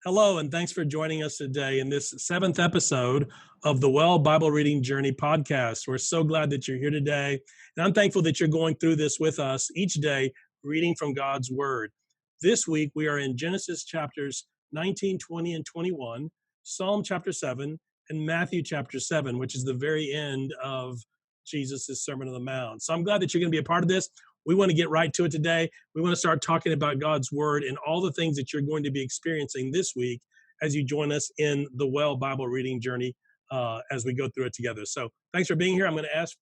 Hello, and thanks for joining us today in this seventh episode of the Well Bible Reading Journey podcast. We're so glad that you're here today, and I'm thankful that you're going through this with us each day, reading from God's Word. This week, we are in Genesis chapters 19, 20, and 21, Psalm chapter 7, and Matthew chapter 7, which is the very end of Jesus' Sermon on the Mount. So I'm glad that you're going to be a part of this. We want to get right to it today. We want to start talking about God's Word and all the things that you're going to be experiencing this week as you join us in the Well Bible Reading Journey as we go through it together. So thanks for being here. I'm going to ask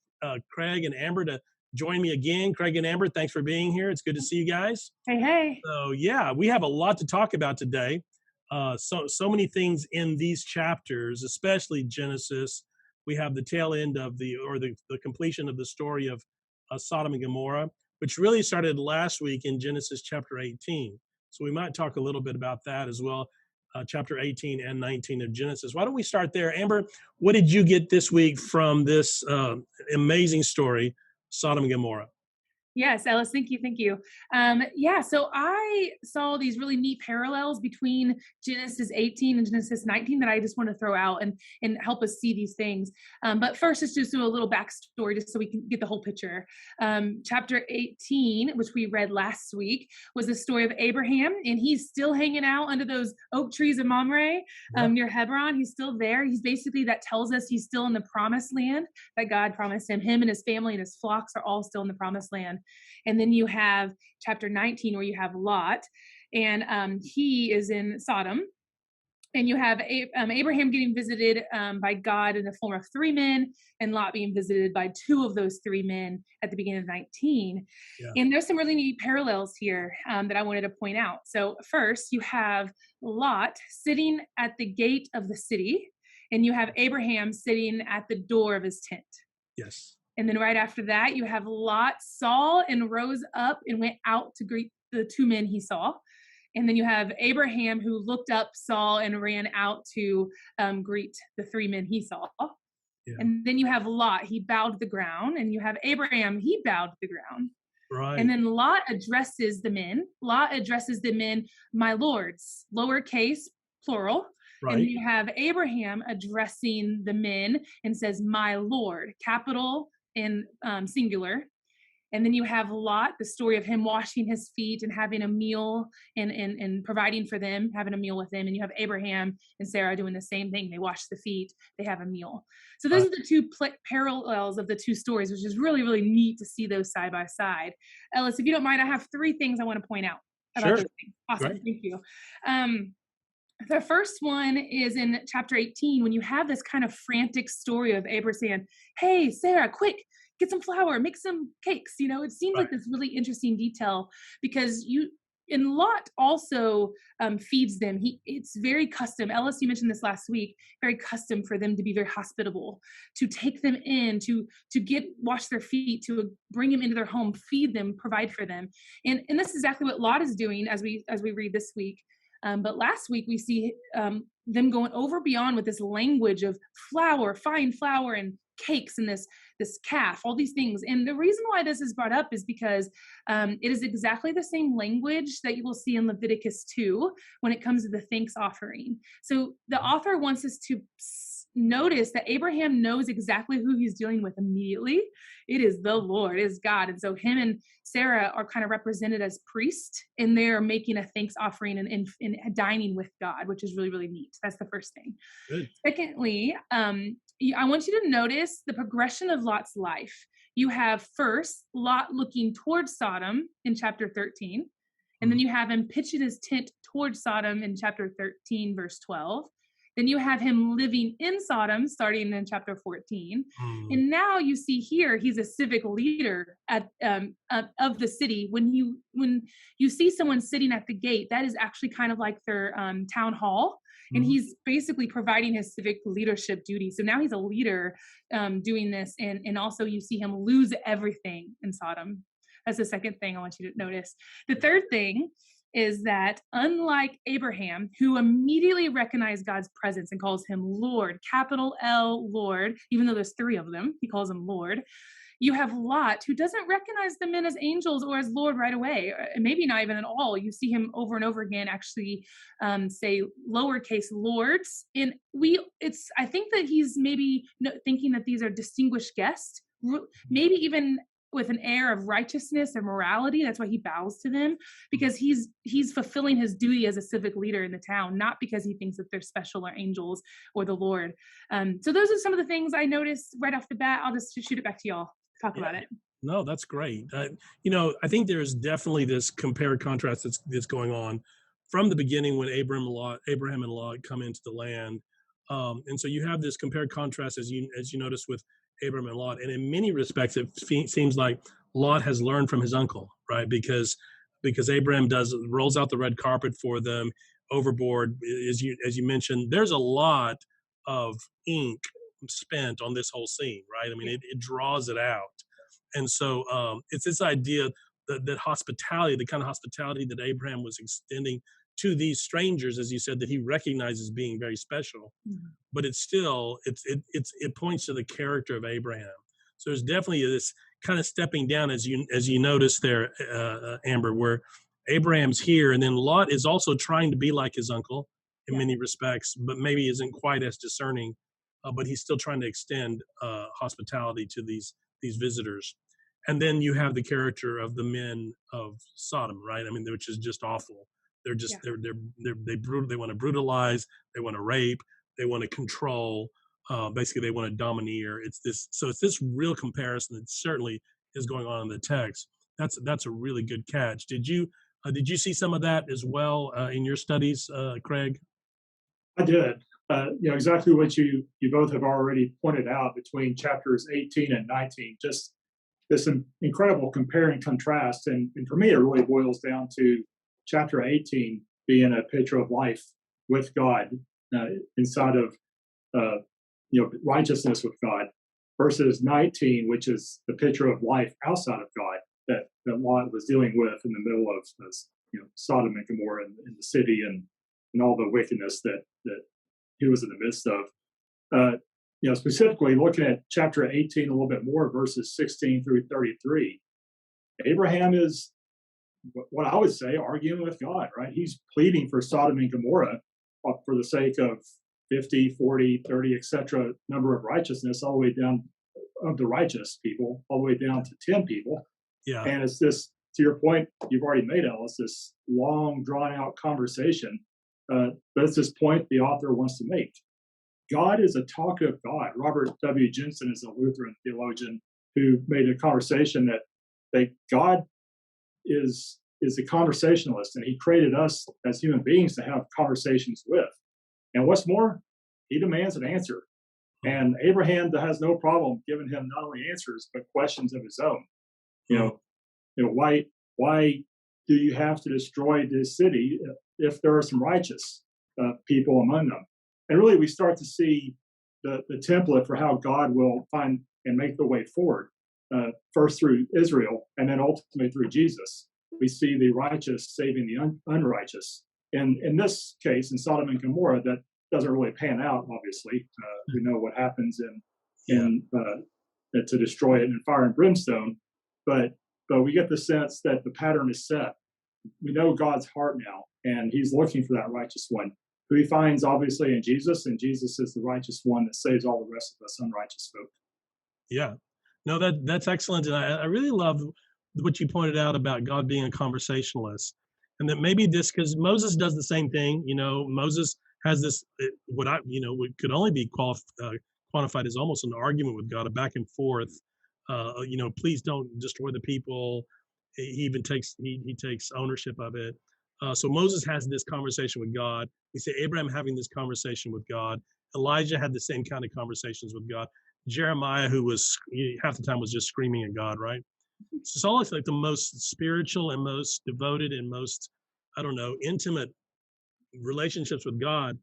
Craig and Amber to join me again. Craig and Amber, thanks for being here. It's good to see you guys. Hey, hey. So yeah, we have a lot to talk about today. So many things in these chapters, especially Genesis. We have the tail end of the completion of the story of Sodom and Gomorrah, which really started last week in Genesis chapter 18. So we might talk a little bit about that as well, chapter 18 and 19 of Genesis. Why don't we start there? Amber, what did you get this week from this amazing story, Sodom and Gomorrah? Yes, Ellis, thank you. So I saw these really neat parallels between Genesis 18 and Genesis 19 that I just want to throw out and help us see these things. But first, let's just do a little backstory just so we can get the whole picture. Chapter 18, which we read last week, was the story of Abraham, and he's still hanging out under those oak trees in Mamre near Hebron. He's still there. He's basically, that tells us he's still in the promised land that God promised him. Him and his family and his flocks are all still in the promised land. And then you have chapter 19 where you have Lot, and he is in Sodom. And you have Abraham getting visited by God in the form of three men, and Lot being visited by two of those three men at the beginning of 19. Yeah. And there's some really neat parallels here that I wanted to point out. So first, you have Lot sitting at the gate of the city, and you have Abraham sitting at the door of his tent. Yes. And then right after that, you have Lot saw and rose up and went out to greet the two men he saw. And then you have Abraham who looked up, saw, and ran out to greet the three men he saw. Yeah. And then you have Lot, he bowed to the ground. And you have Abraham, he bowed to the ground. Right. And then Lot addresses the men. Lot addresses the men, my lords, lowercase, plural. Right. And you have Abraham addressing the men and says, my Lord, capital and singular. And then you have Lot, the story of him washing his feet and having a meal and providing for them, having a meal with them. And you have Abraham and Sarah doing the same thing. They wash the feet, they have a meal. So those are the two parallels of the two stories, which is really, really neat to see those side by side. Ellis, if you don't mind, I have three things I want to point out about those things. Awesome, right. Thank you. The first one is in chapter 18, when you have this kind of frantic story of Abraham saying, hey, Sarah, quick, get some flour, make some cakes. You know, it seems like this really interesting detail because and Lot also feeds them. It's very custom. Ellis, you mentioned this last week, very custom for them to be very hospitable, to take them in, to wash their feet, to bring them into their home, feed them, provide for them. And this is exactly what Lot is doing as we read this week. But last week we see them going over beyond with this language of flour, fine flour, and cakes, and this calf, all these things. And the reason why this is brought up is because it is exactly the same language that you will see in Leviticus 2 when it comes to the thanks offering. So the author wants us to notice that Abraham knows exactly who he's dealing with immediately. It is the Lord, it is God. And so him and Sarah are kind of represented as priests, and they're making a thanks offering and dining with God, which is really, really neat. That's the first thing. Good. Secondly, I want you to notice the progression of Lot's life. You have first Lot looking towards Sodom in chapter 13, and then you have him pitching his tent towards Sodom in chapter 13, verse 12. Then you have him living in Sodom starting in chapter 14. And now you see here, he's a civic leader of the city. When you see someone sitting at the gate, that is actually kind of like their town hall. And he's basically providing his civic leadership duty. So now he's a leader doing this. And also you see him lose everything in Sodom. That's the second thing I want you to notice. The third thing is that unlike Abraham, who immediately recognized God's presence and calls him Lord, capital L, Lord, even though there's three of them, he calls him Lord. you have Lot, who doesn't recognize the men as angels or as Lord right away, and maybe not even at all. You see him over and over again actually say lowercase lords. And I think that he's maybe thinking that these are distinguished guests, maybe even with an air of righteousness and morality. That's why he bows to them, because he's fulfilling his duty as a civic leader in the town, not because he thinks that they're special or angels or the Lord. So those are some of the things I noticed right off the bat. I'll just shoot it back to y'all. Talk about it. No, that's great. I think there's definitely this compare contrast that's going on from the beginning when Abraham and Lot come into the land, and so you have this compare contrast as you notice with Abraham and Lot, and in many respects, it seems like Lot has learned from his uncle, right? Because Abraham rolls out the red carpet for them overboard, as you mentioned. There's a lot of ink spent on this whole scene, right? I mean, it draws it out. And so it's this idea that hospitality, the kind of hospitality that Abraham was extending to these strangers, as you said, that he recognizes being very special, but it points to the character of Abraham. So there's definitely this kind of stepping down, as you notice there, Amber, where Abraham's here, and then Lot is also trying to be like his uncle in many respects, but maybe isn't quite as discerning. But he's still trying to extend hospitality to these visitors. And then you have the character of the men of Sodom, right? I mean, which is just awful. They're just they want to brutalize, they want to rape, they want to control. Basically, they want to domineer. It's this real comparison that certainly is going on in the text. That's a really good catch. Did you see some of that as well in your studies, Craig? I did. Exactly what you both have already pointed out between chapters 18 and 19. Just this incredible compare and contrast, and for me, it really boils down to chapter 18 being a picture of life with God inside of righteousness with God, versus 19, which is the picture of life outside of God that Lot was dealing with in the middle of Sodom and Gomorrah in the city and all the wickedness that he was in the midst of. Specifically looking at chapter 18 a little bit more, verses 16 through 33, Abraham is what I would say arguing with God, right? He's pleading for Sodom and Gomorrah for the sake of 50, 40, 30, etc. number of righteousness, all the way down of the righteous people, all the way down to 10 people. Yeah. And it's this, to your point, you've already made, Ellis, this long, drawn-out conversation. But it's this point the author wants to make. God is a talkative God. Robert W. Jensen is a Lutheran theologian who made a conversation that God is a conversationalist, and he created us as human beings to have conversations with. And what's more, he demands an answer. And Abraham has no problem giving him not only answers, but questions of his own. Why do you have to destroy this city if there are some righteous people among them? And really, we start to see the template for how God will find and make the way forward, first through Israel, and then ultimately through Jesus. We see the righteous saving the unrighteous. And in this case, in Sodom and Gomorrah, that doesn't really pan out, obviously. We know what happens to destroy it in fire and brimstone. But we get the sense that the pattern is set. We know God's heart now, and he's looking for that righteous one, who he finds obviously in Jesus, and Jesus is the righteous one that saves all the rest of us unrighteous folk. Yeah, no, that's excellent, and I really love what you pointed out about God being a conversationalist, and that maybe this, because Moses does the same thing. Moses has this what could only be quantified as almost an argument with God, a back and forth. Please don't destroy the people. He even takes ownership of it. So Moses has this conversation with God. We see Abraham having this conversation with God. Elijah had the same kind of conversations with God. Jeremiah, who was half the time was just screaming at God, right? It's always like the most spiritual and most devoted and most, intimate relationships with God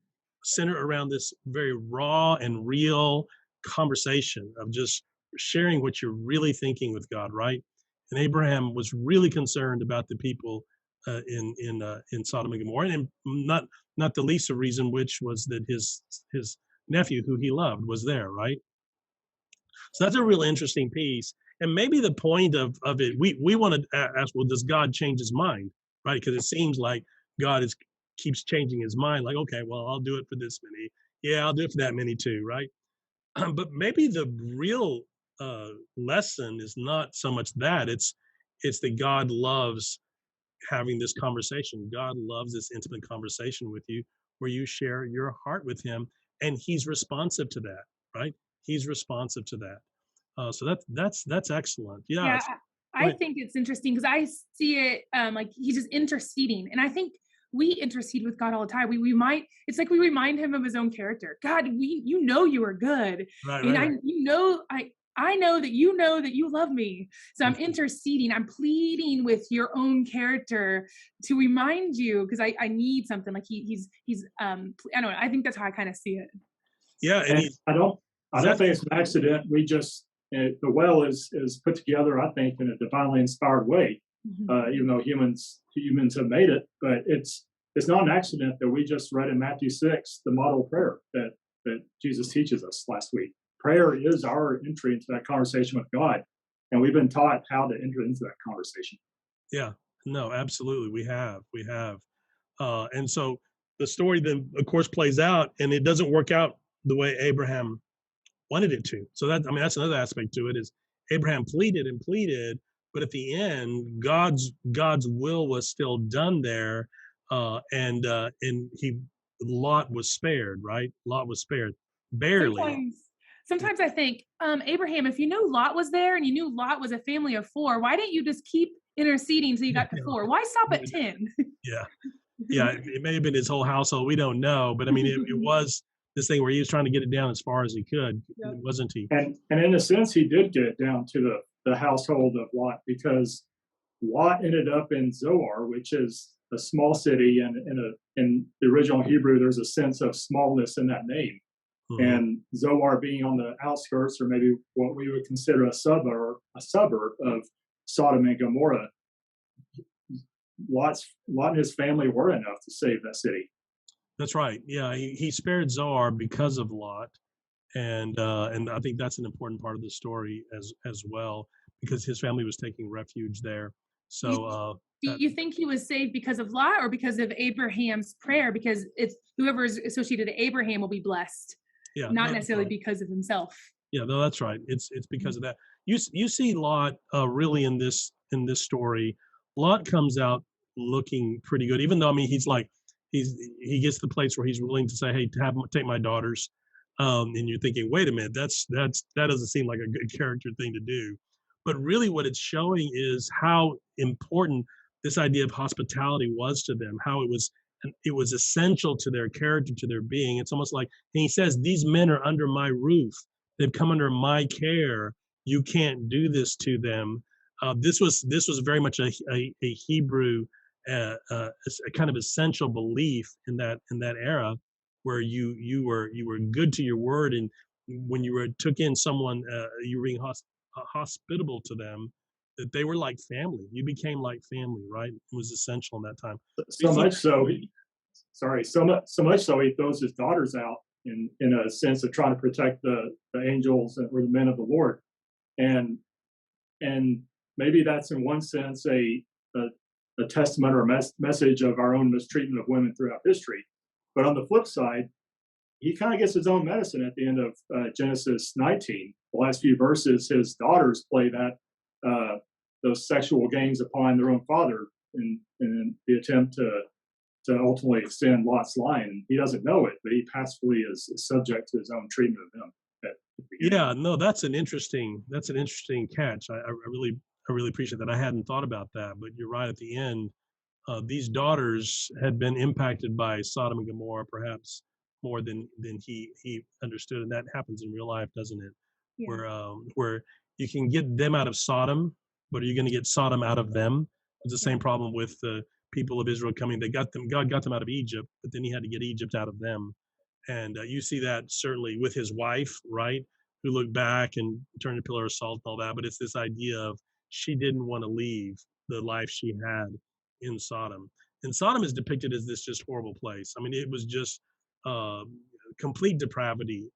center around this very raw and real conversation of just sharing what you're really thinking with God, right? And Abraham was really concerned about the people in Sodom and Gomorrah, and not the least of reason, which was that his nephew, who he loved, was there, right? So that's a real interesting piece. And maybe the point of it, we want to ask, well, does God change his mind, right? Because it seems like God is keeps changing his mind. Like, okay, well, I'll do it for this many. Yeah, I'll do it for that many too, right? But maybe the real lesson is not so much that it's that God loves having this conversation. God loves this intimate conversation with you where you share your heart with him, and he's responsive to that, right? He's responsive to that. So that's excellent. Yeah. Yeah, Go I ahead. think it's interesting because I see it like he's just interceding, and I think we intercede with God all the time. We might it's like we remind him of his own character. God, we you know you are good, Right, and right, right. I know that you love me. So I'm interceding. I'm pleading with your own character to remind you because I need something. Like he's I don't know. I think that's how I kind of see it. Yeah, and And he's I don't think exactly. it's an accident. We just the well is put together, I think, in a divinely inspired way. Mhm. Even though humans have made it, but it's not an accident that we just read in Matthew 6 the model prayer that Jesus teaches us last week. Prayer is our entry into that conversation with God, and we've been taught how to enter into that conversation. Yeah, no, absolutely. We have. And so the story then, of course, plays out, and it doesn't work out the way Abraham wanted it to. So that, I mean, that's another aspect to it is Abraham pleaded and pleaded, but at the end, God's will was still done there, and he Lot was spared, right? Lot was spared, barely. Sometimes Yeah, sometimes I think, Abraham, if you knew Lot was there and you knew Lot was a family of 4, why didn't you just keep interceding until you got to 4? Why stop at 10? yeah, yeah. It may have been his whole household. We don't know, but I mean, it was this thing where he was trying to get it down as far as he could, Yep. wasn't he? And in a sense, he did get it down to the household of Lot because Lot ended up in Zoar, which is a small city, and in the original Hebrew, there's a sense of smallness in that name. Hmm. And Zoar being on the outskirts, or maybe what we would consider a suburb of Sodom and Gomorrah, Lot and his family were enough to save that city. That's right. Yeah, he spared Zoar because of Lot, and I think that's an important part of the story as well because his family was taking refuge there. You So do you think he was saved because of Lot or because of Abraham's prayer? Because it's whoever is associated to Abraham will be blessed, yeah, not no, that's necessarily right. because of himself. Yeah, no, that's right. It's because of that. You see Lot really in this story. Lot comes out looking pretty good, even though I mean he gets to the place where he's willing to say, "Hey, take my daughters," and you're thinking, "Wait a minute, that doesn't seem like a good character thing to do." But really, what it's showing is how important this idea of hospitality was to them. How it was essential to their character, to their being. It's almost like, and he says, "These men are under my roof. They've come under my care. You can't do this to them." This was very much a Hebrew a kind of essential belief in that era where you were good to your word, and when you took in someone, you were being hospitable to them, that they were like family. You became like family, right? It was essential in that time. So you So see, much so, so much so he throws his daughters out in a sense of trying to protect the angels or the men of the Lord, and and maybe that's in one sense a, a testament or a message of our own mistreatment of women throughout history. But on the flip side, he kind of gets his own medicine at the end of Genesis 19. The last few verses, his daughters play that those sexual games upon their own father in the attempt to ultimately extend Lot's line. He doesn't know it, but he passively is subject to his own treatment of them at the beginning. yeah, no, that's an interesting catch. I really appreciate that. I hadn't thought about that, but you're right. At the end, these daughters had been impacted by Sodom and Gomorrah, perhaps more than he understood, and that happens in real life, doesn't it? Yeah. Where you can get them out of Sodom, but are you going to get Sodom out of them? It's the same problem with the people of Israel coming. God got them out of Egypt, but then He had to get Egypt out of them. And you see that certainly with His wife, right? Who looked back and turned a pillar of salt and all that. But it's this idea of she didn't want to leave the life she had in Sodom. And Sodom is depicted as this just horrible place. I mean, it was just uh, complete depravity,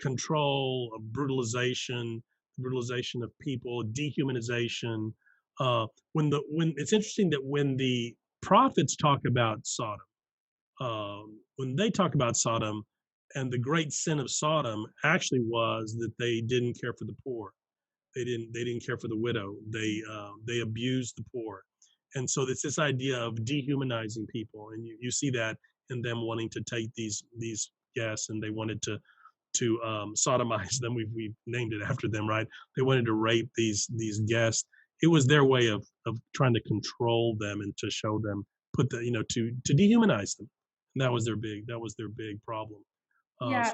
control, brutalization. brutalization of people, dehumanization. When it's interesting that when the prophets talk about Sodom, when they talk about Sodom, and the great sin of Sodom actually was that they didn't care for the poor. They didn't care for the widow. They abused the poor, and so it's this idea of dehumanizing people, and you see that in them wanting to take these guests, and they wanted to sodomize them. We've named it after them, right? They wanted to rape these guests. It was their way of trying to control them and to show them, put the to dehumanize them. And that was their big problem. So Yeah.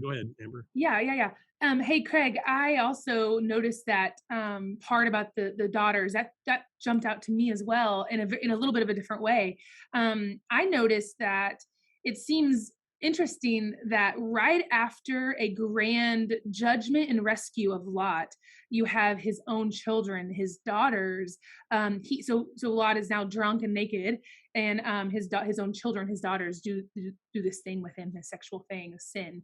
go ahead, Amber. Yeah. Hey, Craig, I also noticed that part about the daughters that jumped out to me as well in a little bit of a different way. I noticed that it seems interesting that right after a grand judgment and rescue of Lot, you have his own children, his daughters. So Lot is now drunk and naked, and his own children, his daughters, do this thing with him, this sexual thing, sin.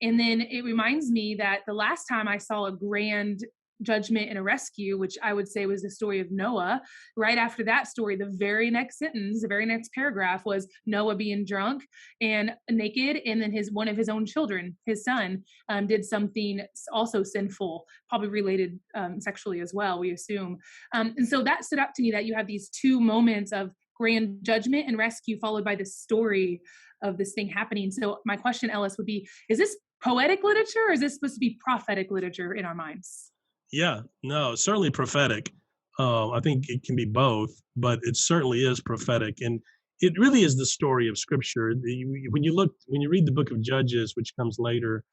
And then it reminds me that the last time I saw a grand judgment and a rescue, which I would say was the story of Noah, right after that story, the very next sentence, the very next paragraph was Noah being drunk and naked, and then one of his own children, his son, did something also sinful, probably related sexually as well, we assume. And so that stood out to me, that you have these two moments of grand judgment and rescue followed by the story of this thing happening. So my question, Ellis, would be, is this poetic literature, or is this supposed to be prophetic literature in our minds? Yeah, no, certainly prophetic. I think it can be both, but it certainly is prophetic, and it really is the story of Scripture. When you read the book of Judges, which comes later,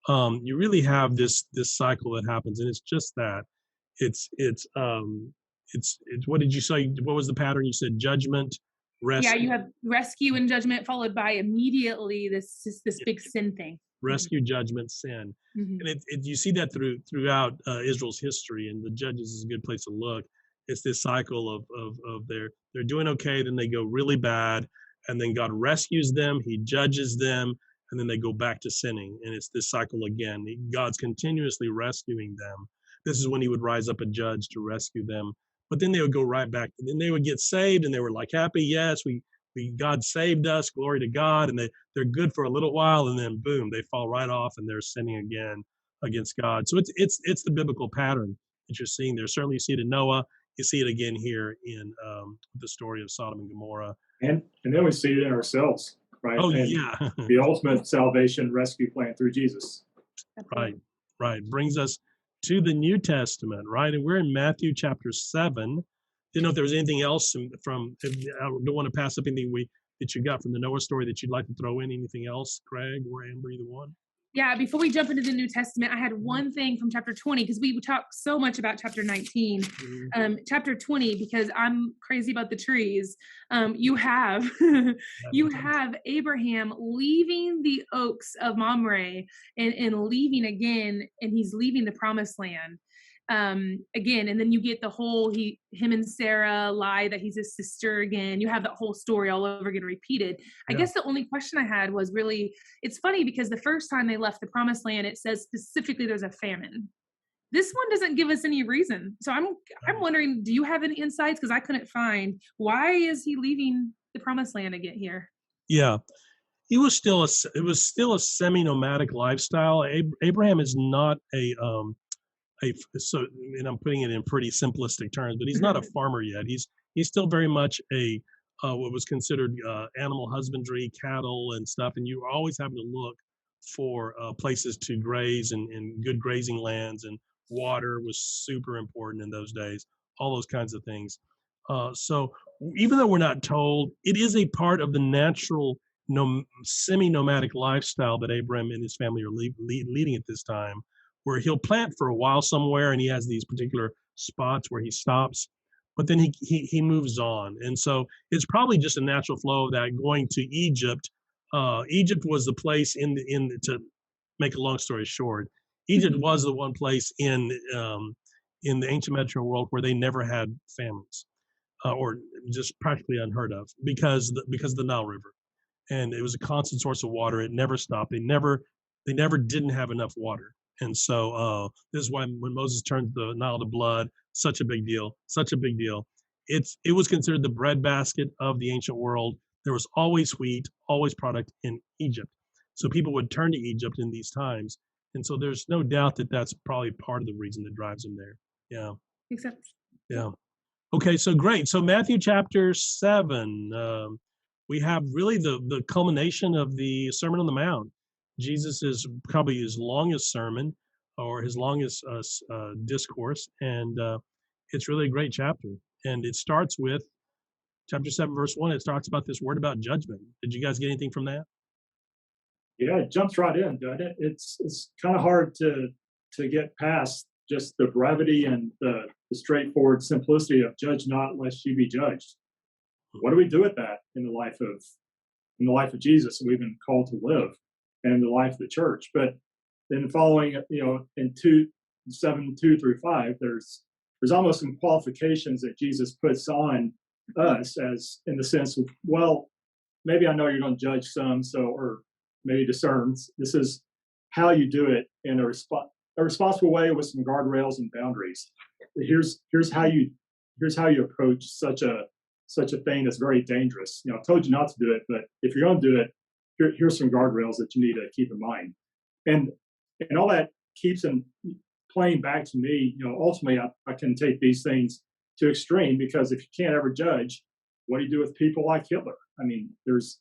you really have this cycle that happens, and it's just that. It's what did you say? What was the pattern? You said judgment, Yeah, rescue, you have rescue and judgment followed by immediately this big sin thing. rescue, judgment, sin, Mm-hmm. and you see that throughout Israel's history. And the Judges is a good place to look. It's this cycle of they're doing okay, then they go really bad, and then God rescues them, He judges them, and then they go back to sinning, and it's this cycle again. God's continuously rescuing them. This is when He would rise up a judge to rescue them, but then they would go right back. And then they would get saved, and they were like happy. Yes, we God saved us, glory to God, and they're good for a little while, and then boom, they fall right off, and they're sinning again against God. So it's the biblical pattern that you're seeing there. Certainly, you see it in Noah. You see it again here in the story of Sodom and Gomorrah. And then we see it in ourselves, right? Oh And yeah, the ultimate salvation rescue plan through Jesus. right. Brings us to the New Testament, right? And we're in Matthew chapter 7. Didn't know if there was anything else from. I don't want to pass up anything that you got from the Noah story that you'd like to throw in. Anything else, Craig or Amber, either one? Yeah, before we jump into the New Testament, I had one thing from chapter 20, because we talk so much about chapter 19. Chapter 20, because I'm crazy about the trees. You have Abraham leaving the oaks of Mamre and leaving again, and he's leaving the promised land. Again, and then you get the whole him and Sarah lie that he's his sister again. You have that whole story all over again repeated. I guess the only question I had was really, it's funny because the first time they left the promised land, it says specifically there's a famine. This one doesn't give us any reason. So I'm wondering, do you have any insights? Because I couldn't find, why is he leaving the promised land again here? Yeah. It was still a semi-nomadic lifestyle. Abraham is not and I'm putting it in pretty simplistic terms, but he's not a farmer yet. He's still very much a what was considered animal husbandry, cattle and stuff, and you were always having to look for places to graze and good grazing lands, and water was super important in those days. All those kinds of things. So even though we're not told, it is a part of the natural semi-nomadic lifestyle that Abraham and his family are leading at this time, where he'll plant for a while somewhere, and he has these particular spots where he stops, but then he moves on. And so it's probably just a natural flow of that going to Egypt. Egypt was the place to make a long story short, Egypt was the one place in the ancient Mediterranean world where they never had famines, or just practically unheard of, because of the Nile River, and it was a constant source of water. It never stopped. They never didn't have enough water. And so this is why when Moses turned the Nile to blood, such a big deal, such a big deal. It was considered the breadbasket of the ancient world. There was always wheat, always product in Egypt. So people would turn to Egypt in these times. And so there's no doubt that that's probably part of the reason that drives them there. Yeah. Makes sense. Yeah. Okay, so great. So Matthew chapter 7, we have really the culmination of the Sermon on the Mount. Jesus is probably his longest sermon or his longest discourse, and it's really a great chapter. And it starts with chapter 7, verse 1. It talks about this word about judgment. Did you guys get anything from that? Yeah, it jumps right in, doesn't it? It's kind of hard to get past just the brevity and the straightforward simplicity of judge not lest you be judged. What do we do with that in the life of Jesus we've been called to live, and in the life of the church? But then following, in 7:2-5, there's almost some qualifications that Jesus puts on us, as in the sense of, well, maybe I know you're going to judge some, or maybe discerns. This is how you do it in a responsible way with some guardrails and boundaries. Here's how you approach such a thing that's very dangerous. I've told you not to do it, but if you're going to do it, here's some guardrails that you need to keep in mind. And all that keeps playing back to me. Ultimately, I can take these things to extreme, because if you can't ever judge, what do you do with people like Hitler? I mean, there's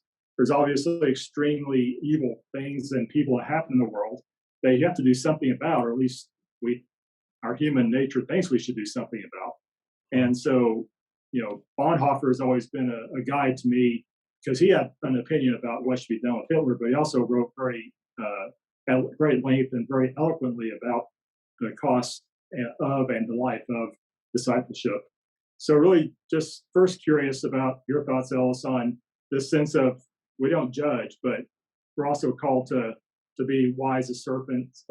obviously extremely evil things and people that happen in the world that you have to do something about, or at least our human nature thinks we should do something about. And so, Bonhoeffer has always been a guide to me, because he had an opinion about what should be done with Hitler, but he also wrote at great length and very eloquently about the cost of and the life of discipleship. So really just first curious about your thoughts, Ellis, on this sense of we don't judge, but we're also called to be wise as serpents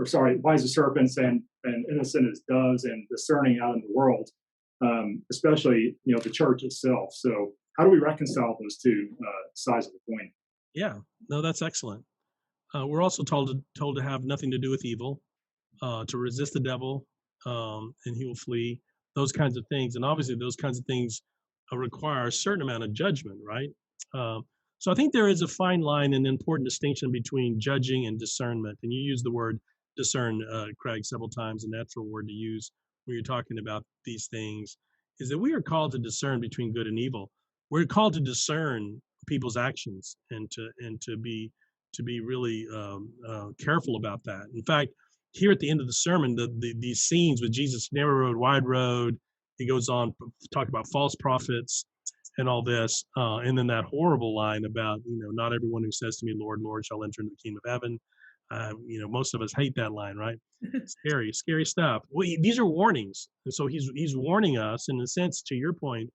and innocent as doves, and discerning out in the world, especially the church itself. So how do we reconcile those two sides of the coin? Yeah, no, that's excellent. We're also told to have nothing to do with evil, to resist the devil, and he will flee. Those kinds of things, and obviously those kinds of things require a certain amount of judgment, right? So I think there is a fine line and important distinction between judging and discernment. And you use the word discern, Craig, several times. A natural word to use when you're talking about these things is that we are called to discern between good and evil. We're called to discern people's actions and to be really careful about that. In fact, here at the end of the sermon, these scenes with Jesus, narrow road, wide road, he goes on to talk about false prophets and all this, and then that horrible line about, not everyone who says to me, Lord, Lord, shall enter into the kingdom of heaven. Most of us hate that line, right? Scary stuff. Well, these are warnings, and so he's warning us, in a sense, to your point.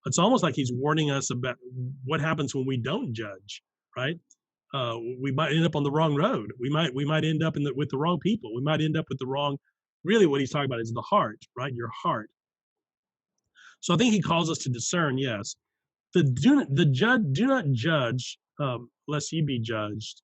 It's almost like he's warning us about what happens when we don't judge, right? We might end up on the wrong road. We might end up with the wrong people. We might end up with the wrong. Really, what he's talking about is the heart, right? Your heart. So I think he calls us to discern. Yes, do not judge, lest ye be judged,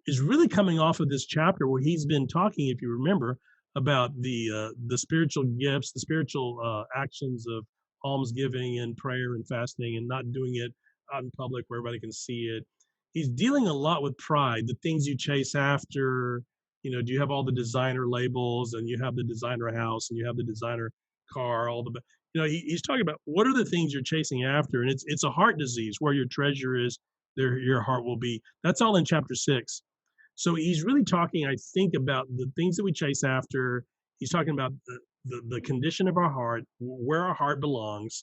is really coming off of this chapter where he's been talking, if you remember, about the spiritual gifts, the spiritual actions of almsgiving and prayer and fasting, and not doing it out in public where everybody can see it. He's dealing a lot with pride, the things you chase after. Do you have all the designer labels, and you have the designer house, and you have the designer car, all the he's talking about what are the things you're chasing after, and it's a heart disease. Where your treasure is, there your heart will be. That's all in chapter 6. So he's really talking, I think, about the things that we chase after. He's talking about the condition of our heart, where our heart belongs.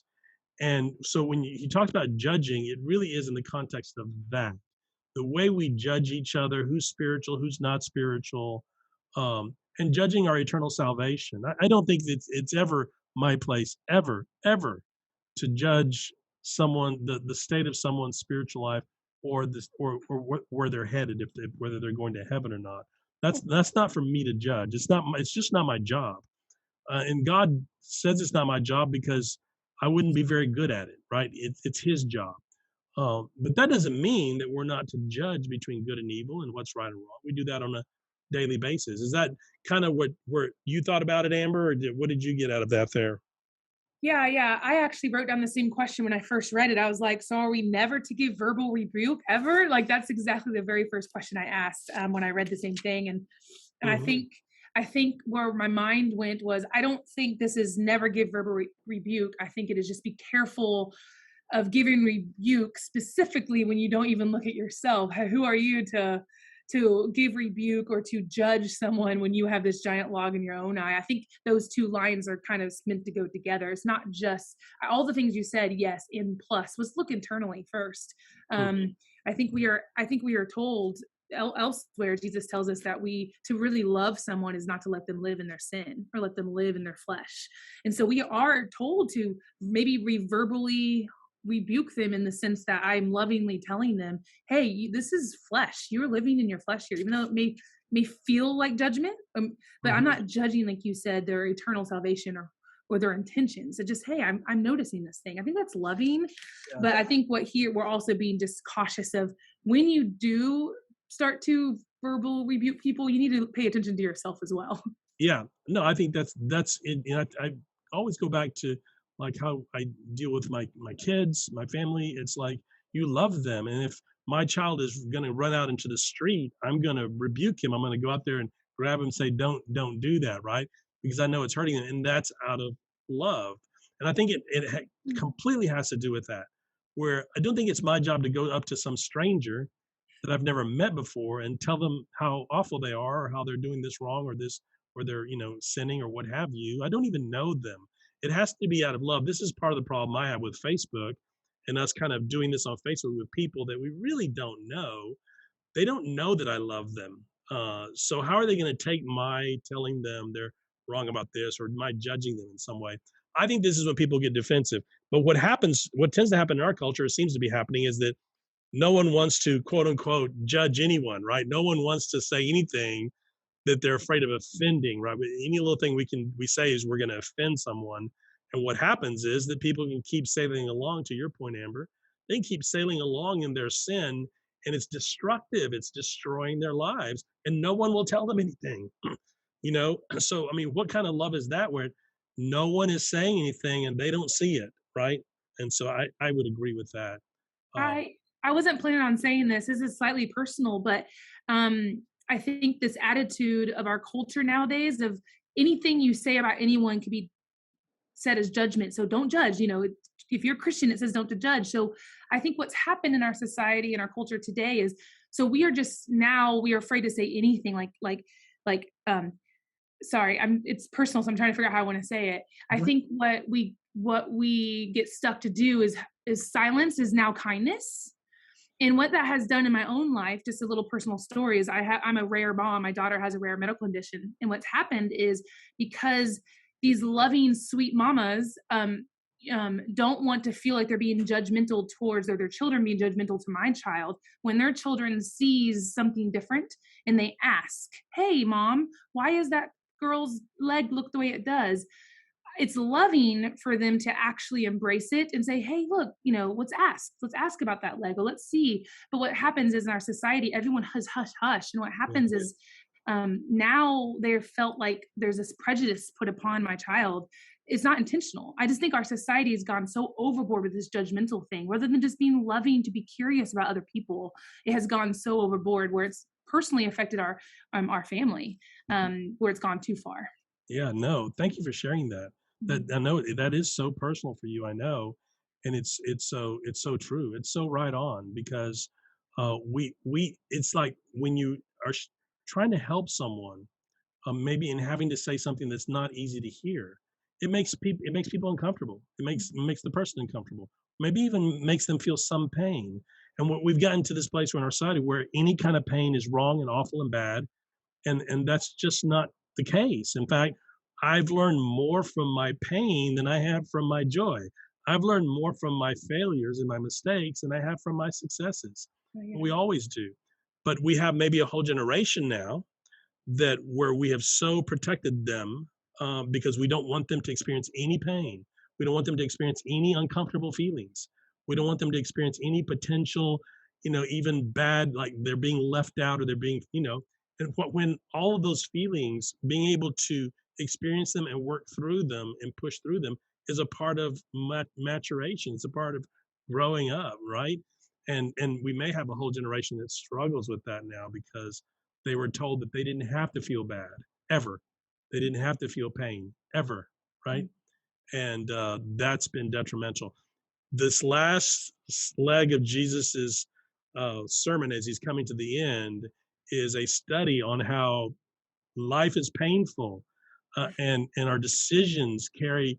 And so when he talks about judging, it really is in the context of that. The way we judge each other, who's spiritual, who's not spiritual, and judging our eternal salvation. I don't think it's ever my place, ever, to judge someone, the state of someone's spiritual life, or where they're headed, whether they're going to heaven or not. That's not for me to judge. It's just not my job. And God says it's not my job because I wouldn't be very good at it, right? It's his job. But that doesn't mean that we're not to judge between good and evil and what's right and wrong. We do that on daily basis. Is that kind of where you thought about it, Amber, or what did you get out of that there? Yeah. I actually wrote down the same question when I first read it. I was like, so are we never to give verbal rebuke ever? Like that's exactly the very first question I asked when I read the same thing. And Hmm. I think where my mind went was, I don't think this is never give verbal rebuke. I think it is just be careful of giving rebuke specifically when you don't even look at yourself. Who are you to give rebuke or to judge someone when you have this giant log in your own eye? I think those two lines are kind of meant to go together. It's not just all the things you said, yes, in plus. Let's look internally first. Hmm. I think we are told elsewhere, Jesus tells us that we to really love someone is not to let them live in their sin or let them live in their flesh. And so we are told to maybe verbally rebuke them in the sense that I'm lovingly telling them, hey, this is flesh. You're living in your flesh here, even though it may feel like judgment. But I'm Hmm. not judging, like you said, their eternal salvation or their intentions. It just, hey, I'm noticing this thing. I think that's loving. Yeah. But I think what here we're also being just cautious of when you do start to verbal rebuke people, you need to pay attention to yourself as well. Yeah, no, I think that's it. And I always go back to like how I deal with my kids, my family. It's like you love them, and if my child is going to run out into the street, I'm going to rebuke him. I'm going to go out there and grab him and say, don't do that, right? Because I know it's hurting him, and that's out of love. And I think completely has to do with that. Where I don't think it's my job to go up to some stranger that I've never met before and tell them how awful they are or how they're doing this wrong or this or they're sinning or what have you. I don't even know them. It has to be out of love. This is part of the problem I have with Facebook and us kind of doing this on Facebook with people that we really don't know. They don't know that I love them. So how are they going to take my telling them they're wrong about this or my judging them in some way? I think this is when people get defensive. But what tends to happen in our culture, it seems to be happening, is that no one wants to quote unquote judge anyone, right? No one wants to say anything that they're afraid of offending, right? Any little thing we say is we're going to offend someone, and what happens is that people can keep sailing along. To your point, Amber, they can keep sailing along in their sin, and it's destructive. It's destroying their lives, and no one will tell them anything. So I mean, what kind of love is that? Where no one is saying anything, and they don't see it, right? And so I would agree with that. Um, I I wasn't planning on saying this. This is slightly personal, but I think this attitude of our culture nowadays of anything you say about anyone could be said as judgment. So don't judge. If you're Christian, it says don't to judge. So I think what's happened in our society and our culture today is so we are afraid to say anything like sorry, it's personal, so I'm trying to figure out how I want to say it. I think what we get stuck to do is silence is now kindness. And what that has done in my own life, just a little personal story, is I'm a rare mom. My daughter has a rare medical condition, and what's happened is because these loving, sweet mamas don't want to feel like they're being judgmental towards or their children being judgmental to my child. When their children sees something different and they ask, "Hey, mom, why is that girl's leg look the way it does?" It's loving for them to actually embrace it and say, hey, look, let's ask about that leg, or let's see. But what happens is in our society everyone has hush hush, and what happens mhm. is now they're felt like there's this prejudice put upon my child. It's not intentional. I just think our society has gone so overboard with this judgmental thing rather than just being loving to be curious about other people. It has gone so overboard where it's personally affected our family, where it's gone too far. Yeah, no, thank you for sharing that. That Mhm. I know that is so personal for you, I know, and it's so true. It's so right on because we it's like when you are trying to help someone, maybe in having to say something that's not easy to hear, it makes people uncomfortable. It makes the person uncomfortable. Maybe even makes them feel some pain. And we've gotten to this place in our society where any kind of pain is wrong and awful and bad, and that's just not the case. In fact, I've learned more from my pain than I have from my joy. I've learned more from my failures and my mistakes than I have from my successes. Oh, yeah. We always do. But we have maybe a whole generation now that where we have so protected them, because we don't want them to experience any pain. We don't want them to experience any uncomfortable feelings. We don't want them to experience any potential, even bad, like they're being left out or they're being. And when all of those feelings, being able to experience them and work through them and push through them is a part of maturation. It's a part of growing up, right? And we may have a whole generation that struggles with that now because they were told that they didn't have to feel bad ever. They didn't have to feel pain ever, right? And that's been detrimental. This last leg of Jesus's sermon, as he's coming to the end, is a study on how life is painful, and our decisions carry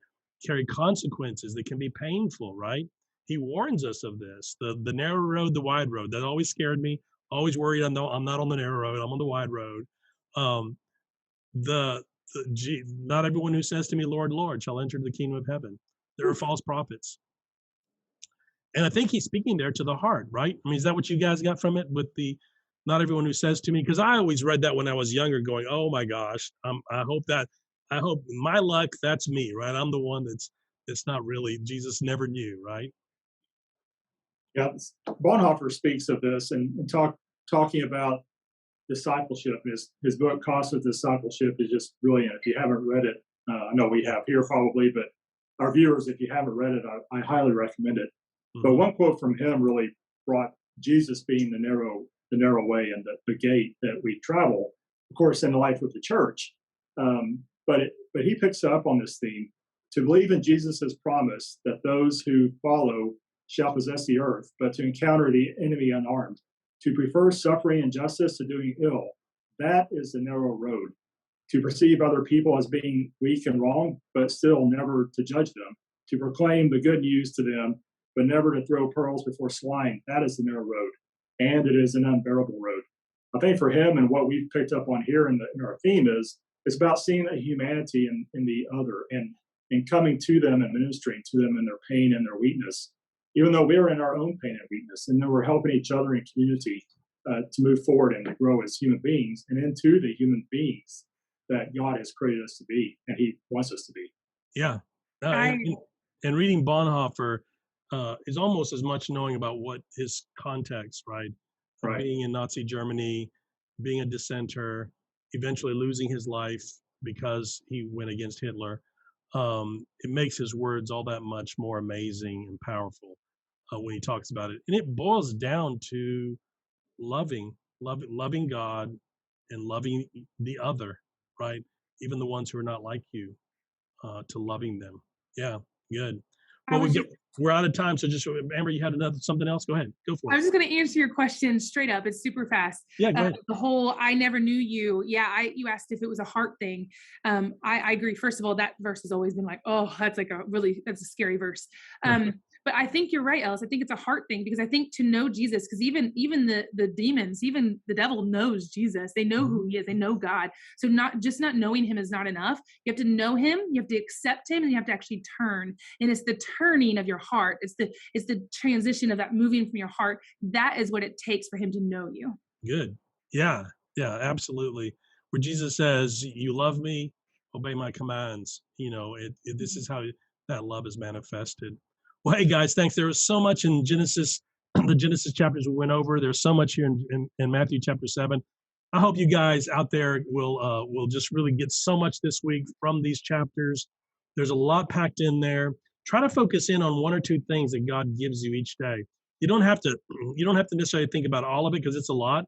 consequences that can be painful, right? He warns us of this. The narrow road, the wide road. That always scared me. Always worried. I'm not on the narrow road. I'm on the wide road. Um, the not everyone who says to me, Lord, Lord, shall enter the kingdom of heaven. There are false prophets. And I think he's speaking there to the heart, right? I mean, is that what you guys got from it with the not everyone who says to me? Because I always read that when I was younger, going, "Oh my gosh, I hope my luck, that's me, right? I'm the one that's not really Jesus never knew, right?" Yeah, Bonhoeffer speaks of this and talking about discipleship. His book Cost of Discipleship is just brilliant. If you haven't read it, I know we have here probably, but our viewers, if you haven't read it, I highly recommend it. But one quote from him really brought Jesus being the narrow way and the gate that we travel, of course, in life with the church. But he picks up on this theme: to believe in Jesus' promise that those who follow shall possess the earth, but to encounter the enemy unarmed, to prefer suffering and justice to doing ill, that is the narrow road. To perceive other people as being weak and wrong, but still never to judge them, to proclaim the good news to them, but never to throw pearls before swine, that is the narrow road. And it is an unbearable road. I think for him, and what we've picked up on here in our theme, is it's about seeing the humanity in the other and coming to them and ministering to them in their pain and their weakness, even though we're in our own pain and weakness, and then we're helping each other in community to move forward and to grow as human beings and into the human beings that God has created us to be and he wants us to be. Yeah. And reading Bonhoeffer is almost as much knowing about what his context, right? Right. Being in Nazi Germany, being a dissenter, eventually losing his life because he went against Hitler. It makes his words all that much more amazing and powerful when he talks about it. And it boils down to loving God and loving the other, right? Even the ones who are not like you, to loving them. Yeah, good. Well, we're out of time, so just Amber, you had something else. Go ahead, go for it. I was just going to answer your question straight up. It's super fast. Yeah, go ahead. The whole "I never knew you." Yeah, you asked if it was a heart thing. I agree. First of all, that verse has always been like, oh, that's a scary verse. But I think you're right, Ellis. I think it's a heart thing because I think to know Jesus, because even the demons, even the devil knows Jesus. They know who he is. They know God. So not knowing him is not enough. You have to know him. You have to accept him, and you have to actually turn. And it's the turning of your heart. It's the transition of that moving from your heart. That is what it takes for him to know you. Good. Yeah, absolutely. Where Jesus says, "You love me, obey my commands." This is how that love is manifested. Well, hey guys, thanks. There was so much in Genesis, the Genesis chapters we went over. There's so much here in Matthew chapter 7. I hope you guys out there will just really get so much this week from these chapters. There's a lot packed in there. Try to focus in on one or two things that God gives you each day. You don't have to necessarily think about all of it because it's a lot,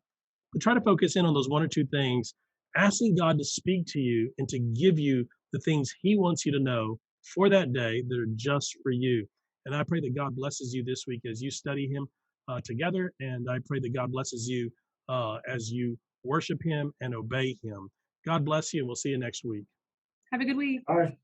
but try to focus in on those one or two things, asking God to speak to you and to give you the things he wants you to know for that day that are just for you. And I pray that God blesses you this week as you study him together. And I pray that God blesses you as you worship him and obey him. God bless you, and we'll see you next week. Have a good week. All right.